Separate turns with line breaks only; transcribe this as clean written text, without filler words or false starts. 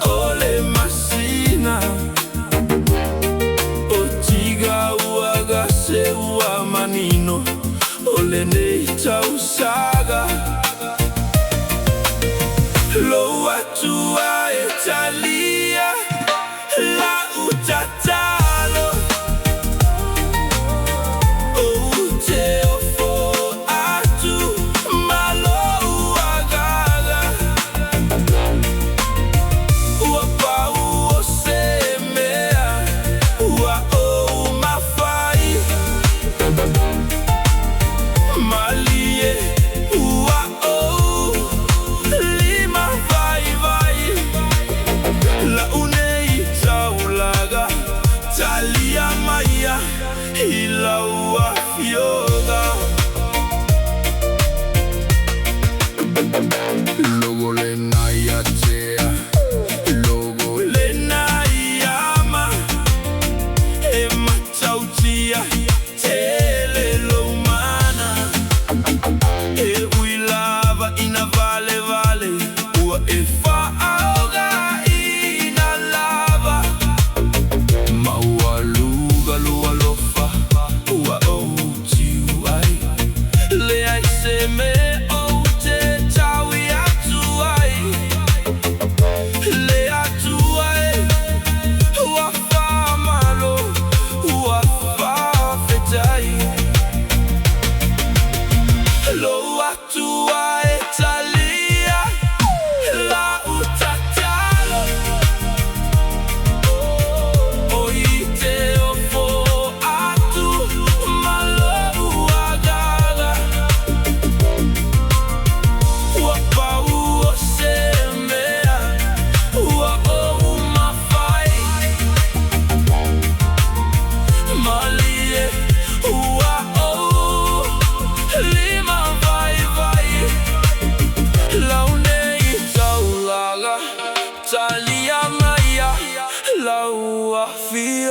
Ole masina otiga uaga se ua manino ole neita usaga lo atua e Talia la utatalo o te ofo atu malo uagaga uapa uose mea ua o mafai malie ua o lima vai vai la unei taulaga Talia maia ila ua fioga logo le naia tea logo le naia ma e matautia tele lo mana e uilava ina vale vale ua e faaauvaa ina lava maua luga lua lofa ua o tiu ai le ai se me o te tawi atu ai le atu ai ua fa malo ua fa fetai lo atu ai Talia la utatalo o ite ofo atu malo uagaga ua pau o se mea ua o mafai malie ua o lima vai vai launei taulaga Talia maia la ua fi